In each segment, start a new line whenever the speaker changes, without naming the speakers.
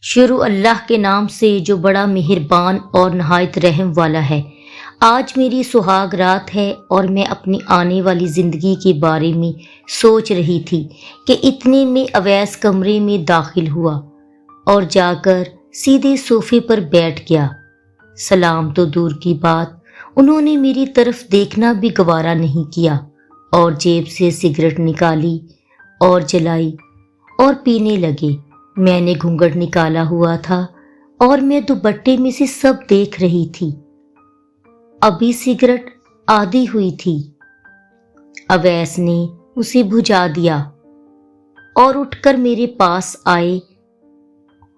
شروع اللہ کے نام سے جو بڑا مہربان اور نہایت رحم والا ہے۔ آج میری سہاگ رات ہے اور میں اپنی آنے والی زندگی کے بارے میں سوچ رہی تھی کہ اتنے میں اویس کمرے میں داخل ہوا اور جا کر سیدھے صوفے پر بیٹھ گیا۔ سلام تو دور کی بات، انہوں نے میری طرف دیکھنا بھی گوارا نہیں کیا اور جیب سے سگریٹ نکالی اور جلائی اور پینے لگے۔ میں نے گھونگھٹ نکالا ہوا تھا اور میں دوپٹے میں سے سب دیکھ رہی تھی۔ ابھی سگریٹ آدھی ہوئی تھی۔ اویس نے اسے بجھا دیا اور اٹھ کر میرے پاس آئے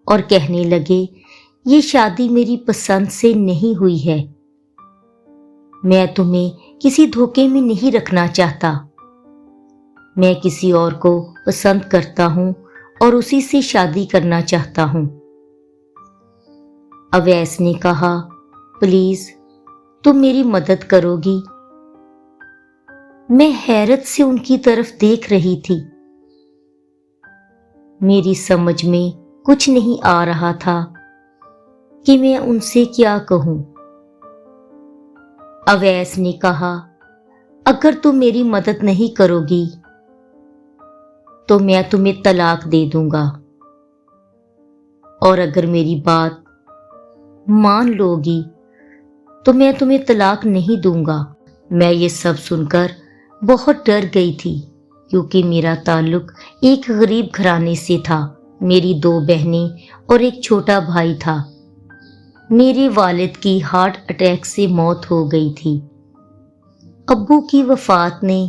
اور کہنے لگے، یہ شادی میری پسند سے نہیں ہوئی ہے۔ میں تمہیں کسی دھوکے میں نہیں رکھنا چاہتا۔ میں کسی اور کو پسند کرتا ہوں اور اسی سے شادی کرنا چاہتا ہوں۔ اویس نے کہا، پلیز تم میری مدد کرو گی؟ میں حیرت سے ان کی طرف دیکھ رہی تھی۔ میری سمجھ میں کچھ نہیں آ رہا تھا کہ میں ان سے کیا کہوں۔ اویس نے کہا، اگر تم میری مدد نہیں کرو گی تو میں تمہیں طلاق دے دوں گا، اور اگر میری بات مان لو گی تو میں تمہیں طلاق نہیں دوں گا۔ میں یہ سب سن کر بہت ڈر گئی تھی کیونکہ میرا تعلق ایک غریب گھرانے سے تھا۔ میری 2 بہنیں اور ایک چھوٹا بھائی تھا۔ میرے والد کی ہارٹ اٹیک سے موت ہو گئی تھی۔ ابو کی وفات نے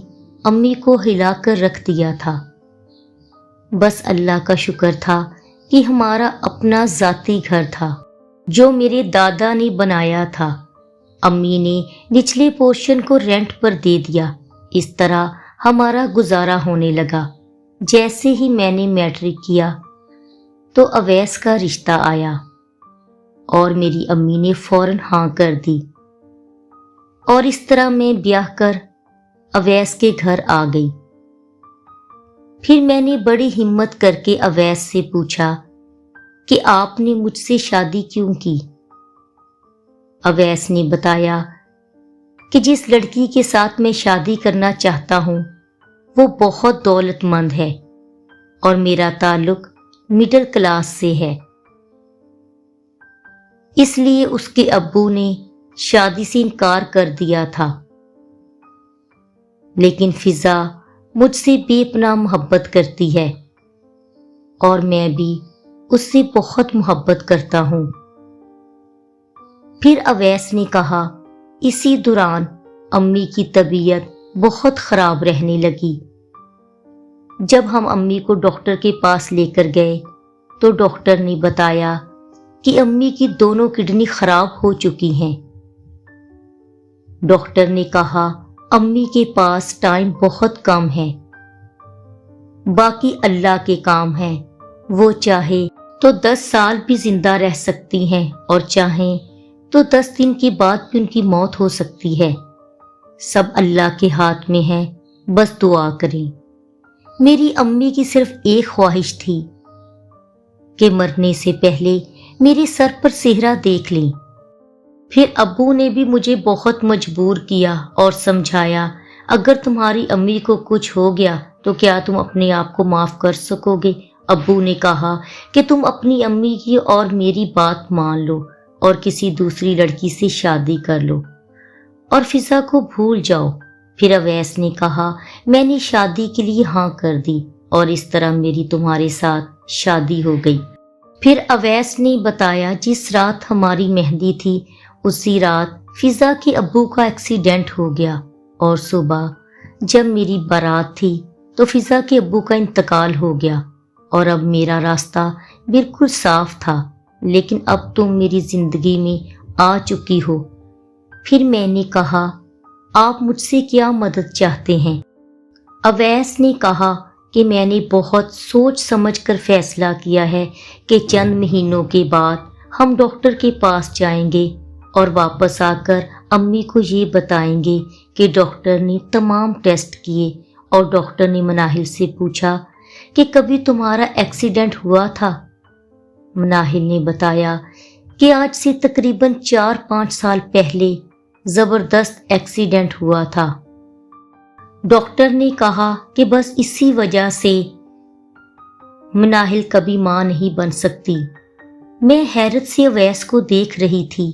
امی کو ہلا کر رکھ دیا تھا۔ بس اللہ کا شکر تھا کہ ہمارا اپنا ذاتی گھر تھا جو میرے دادا نے بنایا تھا۔ امی نے نچلے پورشن کو رینٹ پر دے دیا۔ اس طرح ہمارا گزارا ہونے لگا۔ جیسے ہی میں نے میٹرک کیا تو اویس کا رشتہ آیا اور میری امی نے فوراً ہاں کر دی، اور اس طرح میں بیاہ کر اویس کے گھر آ گئی۔ پھر میں نے بڑی ہمت کر کے اویس سے پوچھا کہ آپ نے مجھ سے شادی کیوں کی؟ اویس نے بتایا کہ جس لڑکی کے ساتھ میں شادی کرنا چاہتا ہوں وہ بہت دولت مند ہے اور میرا تعلق مڈل کلاس سے ہے، اس لیے اس کے ابو نے شادی سے انکار کر دیا تھا۔ لیکن فضا مجھ سے بے پناہ محبت کرتی ہے اور میں بھی اس سے بہت محبت کرتا ہوں۔ پھر اویس نے کہا، اسی دوران امی کی طبیعت بہت خراب رہنے لگی۔ جب ہم امی کو ڈاکٹر کے پاس لے کر گئے تو ڈاکٹر نے بتایا کہ امی کی دونوں کڈنی خراب ہو چکی ہیں۔ ڈاکٹر نے کہا، امی کے پاس ٹائم بہت کم ہے، باقی اللہ کے کام ہیں، وہ چاہے تو 10 سال بھی زندہ رہ سکتی ہیں اور چاہیں تو 10 دن کے بعد بھی ان کی موت ہو سکتی ہے۔ سب اللہ کے ہاتھ میں ہے، بس دعا کریں۔ میری امی کی صرف ایک خواہش تھی کہ مرنے سے پہلے میرے سر پر سہرا دیکھ لیں۔ پھر ابو نے بھی مجھے بہت مجبور کیا اور سمجھایا، اگر تمہاری امی کو کچھ ہو گیا تو کیا تم اپنے آپ کو معاف کر سکو گے؟ ابو نے کہا کہ تم اپنی امی کی اور میری بات مان لو اور کسی دوسری لڑکی سے شادی کر لو اور فضا کو بھول جاؤ۔ پھر اویس نے کہا، میں نے شادی کے لیے ہاں کر دی اور اس طرح میری تمہارے ساتھ شادی ہو گئی۔ پھر اویس نے بتایا، جس رات ہماری مہندی تھی اسی رات فضا کے ابو کا ایکسیڈنٹ ہو گیا، اور صبح جب میری بارات تھی تو فضا کے ابو کا انتقال ہو گیا، اور اب میرا راستہ بالکل صاف تھا، لیکن اب تم میری زندگی میں آ چکی ہو۔ پھر میں نے کہا، آپ مجھ سے کیا مدد چاہتے ہیں؟ اویس نے کہا کہ میں نے بہت سوچ سمجھ کر فیصلہ کیا ہے کہ چند مہینوں کے بعد ہم ڈاکٹر کے پاس جائیں گے اور واپس آ کر امی کو یہ بتائیں گے کہ ڈاکٹر نے تمام ٹیسٹ کیے، اور ڈاکٹر نے مناہل سے پوچھا کہ کبھی تمہارا ایکسیڈنٹ ہوا تھا؟ مناہل نے بتایا کہ آج سے تقریباً 4-5 سال پہلے زبردست ایکسیڈنٹ ہوا تھا۔ ڈاکٹر نے کہا کہ بس اسی وجہ سے مناہل کبھی ماں نہیں بن سکتی۔ میں حیرت سے اویس کو دیکھ رہی تھی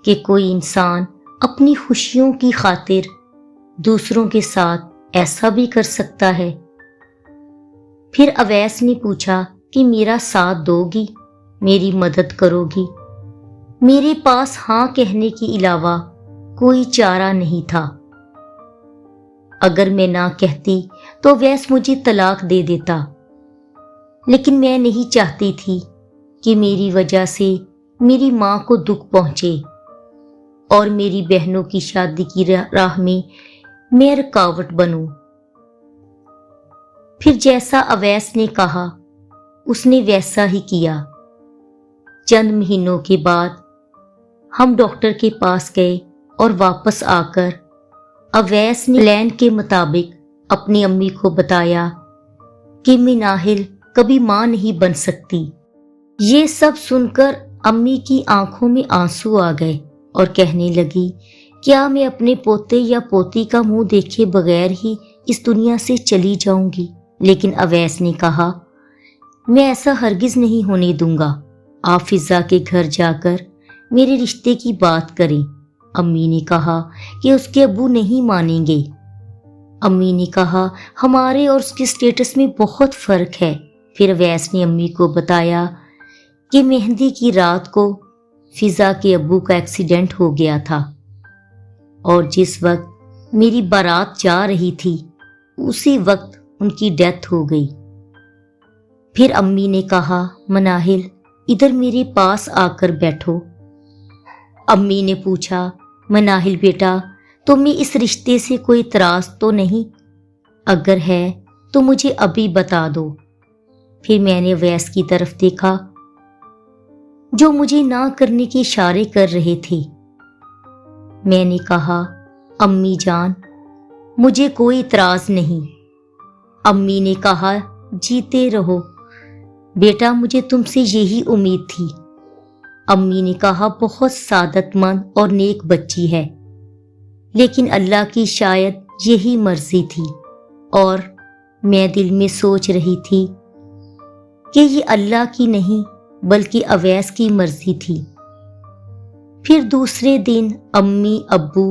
کہ کوئی انسان اپنی خوشیوں کی خاطر دوسروں کے ساتھ ایسا بھی کر سکتا ہے۔ پھر اویس نے پوچھا کہ میرا ساتھ دو گی، میری مدد کرو گی؟ میرے پاس ہاں کہنے کے علاوہ کوئی چارہ نہیں تھا۔ اگر میں نہ کہتی تو اویس مجھے طلاق دے دیتا، لیکن میں نہیں چاہتی تھی کہ میری وجہ سے میری ماں کو دکھ پہنچے اور میری بہنوں کی شادی کی راہ میں رکاوٹ بنوں۔ پھر جیسا اویس نے کہا اس نے ویسا ہی کیا۔ چند مہینوں کے بعد ہم ڈاکٹر کے پاس گئے اور واپس آ کر اویس نے پلان کے مطابق اپنی امی کو بتایا کہ مناہل کبھی ماں نہیں بن سکتی۔ یہ سب سن کر امی کی آنکھوں میں آنسو آ گئے اور کہنے لگی، کیا میں اپنے پوتے یا پوتی کا منہ دیکھے بغیر ہی اس دنیا سے چلی جاؤں گی؟ لیکن اویس نے کہا، میں ایسا ہرگز نہیں ہونے دوں گا۔ آپ فضا کے گھر جا کر میرے رشتے کی بات کریں۔ امی نے کہا کہ اس کے ابو نہیں مانیں گے۔ امی نے کہا، ہمارے اور اس کے سٹیٹس میں بہت فرق ہے۔ پھر اویس نے امی کو بتایا کہ مہندی کی رات کو فضا کے ابو کا ایکسیڈنٹ ہو گیا تھا اور جس وقت میری بارات جا رہی تھی اسی وقت ان کی ڈیتھ ہو گئی۔ پھر امی نے کہا، مناہل ادھر میرے پاس آ کر بیٹھو۔ امی نے پوچھا، مناہل بیٹا تمہیں اس رشتے سے کوئی اعتراض تو نہیں؟ اگر ہے تو مجھے ابھی بتا دو۔ پھر میں نے اویس کی طرف دیکھا جو مجھے نہ کرنے کے اشارے کر رہے تھے۔ میں نے کہا، امی جان مجھے کوئی اعتراض نہیں۔ امی نے کہا، جیتے رہو بیٹا، مجھے تم سے یہی امید تھی۔ امی نے کہا، بہت سعادت مند اور نیک بچی ہے، لیکن اللہ کی شاید یہی مرضی تھی، اور میں دل میں سوچ رہی تھی کہ یہ اللہ کی نہیں بلکہ اویس کی مرضی تھی۔ پھر دوسرے دن امی، ابو،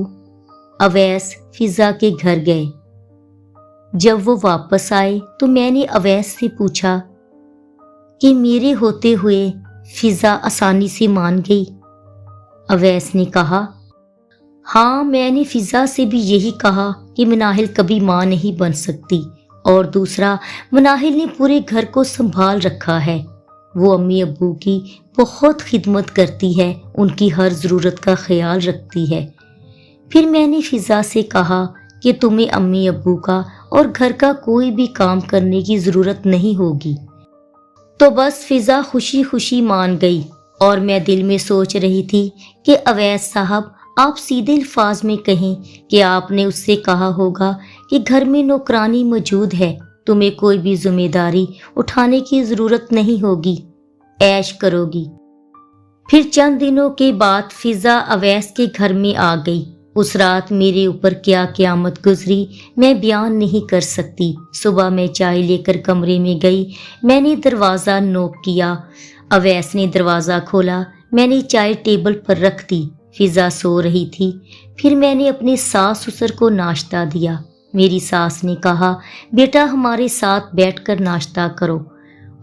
اویس فضا کے گھر گئے۔ جب وہ واپس آئے تو میں نے اویس سے پوچھا کہ میرے ہوتے ہوئے فضا آسانی سے مان گئی؟ اویس نے کہا، ہاں میں نے فضا سے بھی یہی کہا کہ مناہل کبھی ماں نہیں بن سکتی، اور دوسرا مناہل نے پورے گھر کو سنبھال رکھا ہے۔ وہ امی ابو کی بہت خدمت کرتی ہے، ان کی ہر ضرورت کا خیال رکھتی ہے۔ پھر میں نے فضا سے کہا کہ تمہیں امی ابو کا اور گھر کا کوئی بھی کام کرنے کی ضرورت نہیں ہوگی۔ تو بس فضا خوشی خوشی مان گئی، اور میں دل میں سوچ رہی تھی کہ اویس صاحب آپ سیدھے الفاظ میں کہیں کہ آپ نے اس سے کہا ہوگا کہ گھر میں نوکرانی موجود ہے، تمہیں کوئی بھی ذمہ داری اٹھانے کی ضرورت نہیں ہوگی، عیش کرو گی۔ پھر چند دنوں کے بعد فضا اویس کے گھر میں آ گئی۔ اس رات میرے اوپر کیا قیامت گزری میں بیان نہیں کر سکتی۔ صبح میں چائے لے کر کمرے میں گئی، میں نے دروازہ نوک کیا، اویس نے دروازہ کھولا، میں نے چائے ٹیبل پر رکھ دی، فضا سو رہی تھی۔ پھر میں نے اپنے ساس سسر کو ناشتہ دیا۔ میری ساس نے کہا، بیٹا ہمارے ساتھ بیٹھ کر ناشتہ کرو،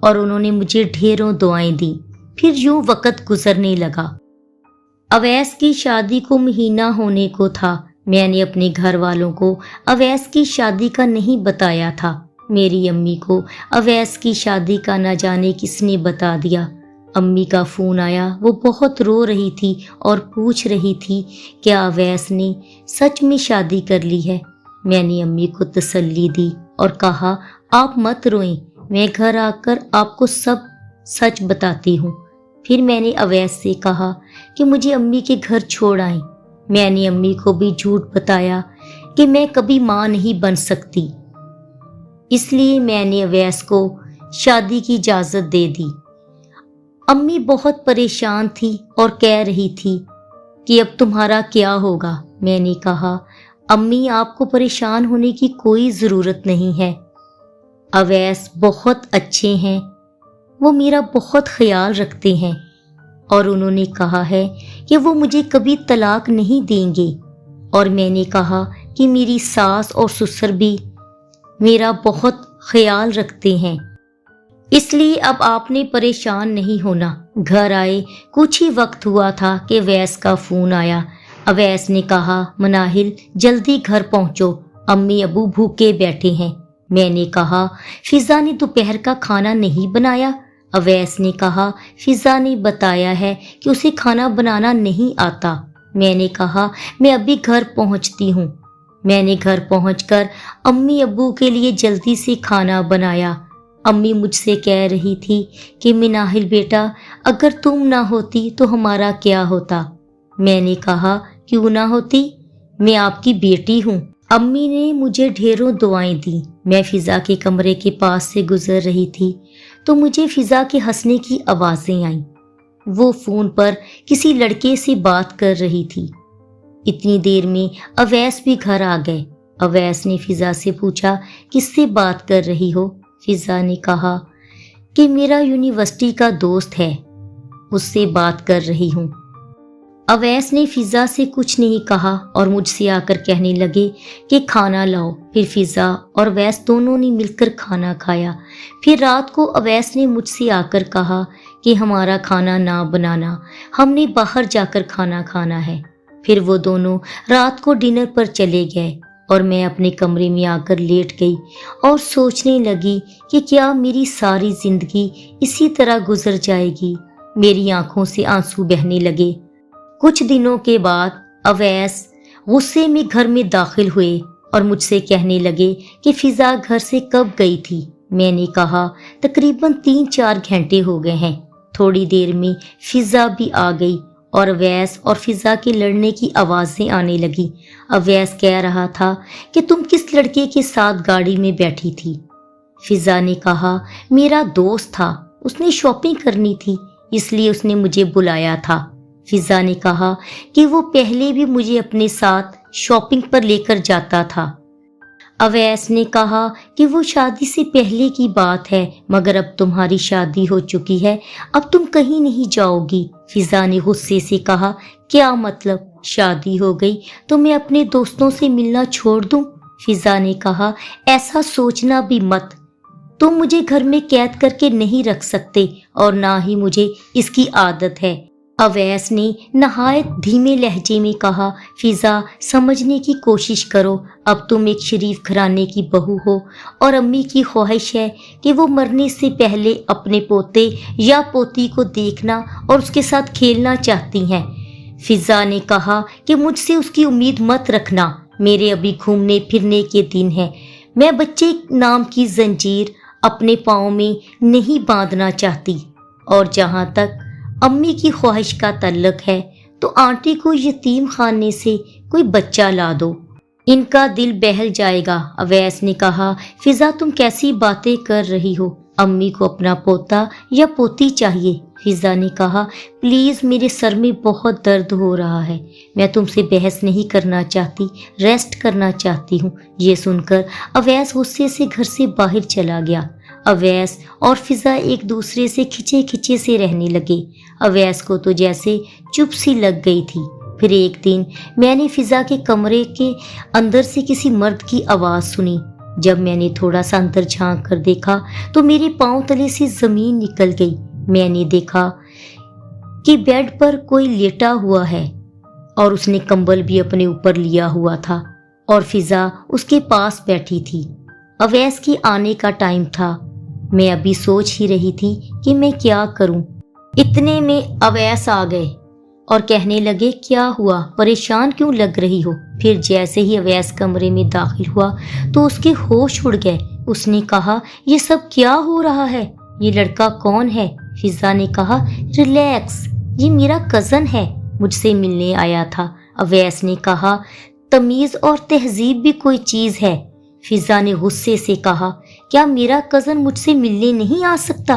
اور انہوں نے مجھے ڈھیروں دعائیں دیں۔ پھر یوں وقت گزرنے لگا۔ اویس کی شادی کو مہینہ ہونے کو تھا۔ میں نے اپنے گھر والوں کو اویس کی شادی کا نہیں بتایا تھا۔ میری امی کو اویس کی شادی کا نہ جانے کس نے بتا دیا۔ امی کا فون آیا، وہ بہت رو رہی تھی اور پوچھ رہی تھی کیا اویس نے سچ میں شادی کر لی ہے۔ میں نے امی کو تسلی دی اور کہا، آپ مت روئیں، میں گھر آ کر آپ کو سب سچ بتاتی ہوں۔ پھر میں نے اویس سے کہا کہ مجھے امی کے گھر چھوڑ آئیں۔ میں نے امی کو بھی جھوٹ بتایا کہ میں کبھی ماں نہیں بن سکتی، اس لیے میں نے اویس کو شادی کی اجازت دے دی۔ امی بہت پریشان تھی اور کہہ رہی تھی کہ اب تمہارا کیا ہوگا۔ میں نے کہا امی آپ کو پریشان ہونے کی کوئی ضرورت نہیں ہے، اویس بہت اچھے ہیں، وہ میرا بہت خیال رکھتے ہیں اور انہوں نے کہا ہے کہ وہ مجھے کبھی طلاق نہیں دیں گے، اور میں نے کہا کہ میری ساس اور سسر بھی میرا بہت خیال رکھتے ہیں، اس لیے اب آپ نے پریشان نہیں ہونا۔ گھر آئے کچھ ہی وقت ہوا تھا کہ اویس کا فون آیا۔ اویس نے کہا مناہل جلدی گھر پہنچو، امی ابو بھوکے بیٹھے ہیں۔ میں نے کہا فضا نے دوپہر کا کھانا نہیں بنایا؟ اویس نے کہا فضا نے بتایا ہے کہ اسے کھانا بنانا نہیں آتا۔ میں نے کہا میں ابھی گھر پہنچتی ہوں۔ میں نے گھر پہنچ کر امی ابو کے لیے جلدی سے کھانا بنایا۔ امی مجھ سے کہہ رہی تھی کہ مناہل بیٹا اگر تم نہ ہوتی تو ہمارا کیا ہوتا؟ میں نے کہا کیوں نہ ہوتی، میں آپ کی بیٹی ہوں۔ امی نے مجھے ڈھیروں دعائیں دیں۔ میں فضا کے کمرے کے پاس سے گزر رہی تھی تو مجھے فضا کے ہنسنے کی آوازیں آئیں۔ وہ فون پر کسی لڑکے سے بات کر رہی تھی۔ اتنی دیر میں اویس بھی گھر آ گئے۔ اویس نے فضا سے پوچھا کس سے بات کر رہی ہو؟ فضا نے کہا کہ میرا یونیورسٹی کا دوست ہے، اس سے بات کر رہی ہوں۔ اویس نے فضا سے کچھ نہیں کہا اور مجھ سے آ کر کہنے لگے کہ کھانا لاؤ۔ پھر فضا اور اویس دونوں نے مل کر کھانا کھایا۔ پھر رات کو اویس نے مجھ سے آ کر کہا کہ ہمارا کھانا نہ بنانا، ہم نے باہر جا کر کھانا کھانا ہے۔ پھر وہ دونوں رات کو ڈنر پر چلے گئے اور میں اپنے کمرے میں آ کر لیٹ گئی اور سوچنے لگی کہ کیا میری ساری زندگی اسی طرح گزر جائے گی؟ میری آنکھوں سے آنسو بہنے لگے۔ کچھ دنوں کے بعد اویس غصے میں گھر میں داخل ہوئے اور مجھ سے کہنے لگے کہ فضا گھر سے کب گئی تھی؟ میں نے کہا تقریباً 3-4 گھنٹے ہو گئے ہیں۔ تھوڑی دیر میں فضا بھی آ گئی اور اویس اور فضا کے لڑنے کی آوازیں آنے لگی۔ اویس کہہ رہا تھا کہ تم کس لڑکے کے ساتھ گاڑی میں بیٹھی تھی؟ فضا نے کہا میرا دوست تھا، اس نے شاپنگ کرنی تھی اس لیے اس نے مجھے بلایا تھا۔ فضا نے کہا کہ وہ پہلے بھی مجھے اپنے ساتھ شاپنگ پر لے کر جاتا تھا۔ اویس نے کہا کہ وہ شادی سے پہلے کی بات ہے، مگر اب تمہاری شادی ہو چکی ہے، اب تم کہیں نہیں جاؤ گی۔ فضا نے غصے سے کہا کیا مطلب؟ شادی ہو گئی تو میں اپنے دوستوں سے ملنا چھوڑ دوں؟ فضا نے کہا ایسا سوچنا بھی مت، تم مجھے گھر میں قید کر کے نہیں رکھ سکتے اور نہ ہی مجھے اس کی عادت ہے۔ اویس نے نہایت دھیمے لہجے میں کہا فضا سمجھنے کی کوشش کرو، اب تم ایک شریف گھرانے کی بہو ہو اور امی کی خواہش ہے کہ وہ مرنے سے پہلے اپنے پوتے یا پوتی کو دیکھنا اور اس کے ساتھ کھیلنا چاہتی ہیں۔ فضا نے کہا کہ مجھ سے اس کی امید مت رکھنا، میرے ابھی گھومنے پھرنے کے دن ہیں، میں بچے نام کی زنجیر اپنے پاؤں میں نہیں باندھنا چاہتی، اور جہاں تک امی کی خواہش کا تعلق ہے تو آنٹی کو یتیم خانے سے کوئی بچہ لا دو، ان کا دل بہل جائے گا۔ اویس نے کہا فضا تم کیسی باتیں کر رہی ہو، امی کو اپنا پوتا یا پوتی چاہیے۔ فضا نے کہا پلیز میرے سر میں بہت درد ہو رہا ہے، میں تم سے بحث نہیں کرنا چاہتی، ریسٹ کرنا چاہتی ہوں۔ یہ سن کر اویس غصے سے گھر سے باہر چلا گیا۔ اویس اور فضا ایک دوسرے سے کھچے کھچے سے رہنے لگے۔ اویس کو تو جیسے چپ سی لگ گئی تھی۔ پھر ایک دن میں نے فضا کے کمرے کے اندر سے کسی مرد کی آواز سنی۔ جب میں نے تھوڑا سا اندر جھانک کر دیکھا تو میرے پاؤں تلے سے زمین نکل گئی۔ میں نے دیکھا کہ بیڈ پر کوئی لیٹا ہوا ہے اور اس نے کمبل بھی اپنے اوپر لیا ہوا تھا اور فضا اس کے پاس بیٹھی تھی۔ اویس کی آنے کا ٹائم تھا۔ میں ابھی سوچ ہی رہی تھی کہ میں کیا کروں، اتنے میں اویس آ گئے اور کہنے لگے کیا ہوا، پریشان کیوں لگ رہی ہو؟ پھر جیسے ہی اویس کمرے میں داخل ہوا تو اس کے ہوش اڑ گئے۔ اس نے کہا یہ سب کیا ہو رہا ہے، یہ لڑکا کون ہے؟ فضا نے کہا ریلیکس، یہ میرا کزن ہے، مجھ سے ملنے آیا تھا۔ اویس نے کہا تمیز اور تہذیب بھی کوئی چیز ہے؟ فضا نے غصے سے کہا کیا میرا کزن مجھ سے ملنے نہیں آ سکتا؟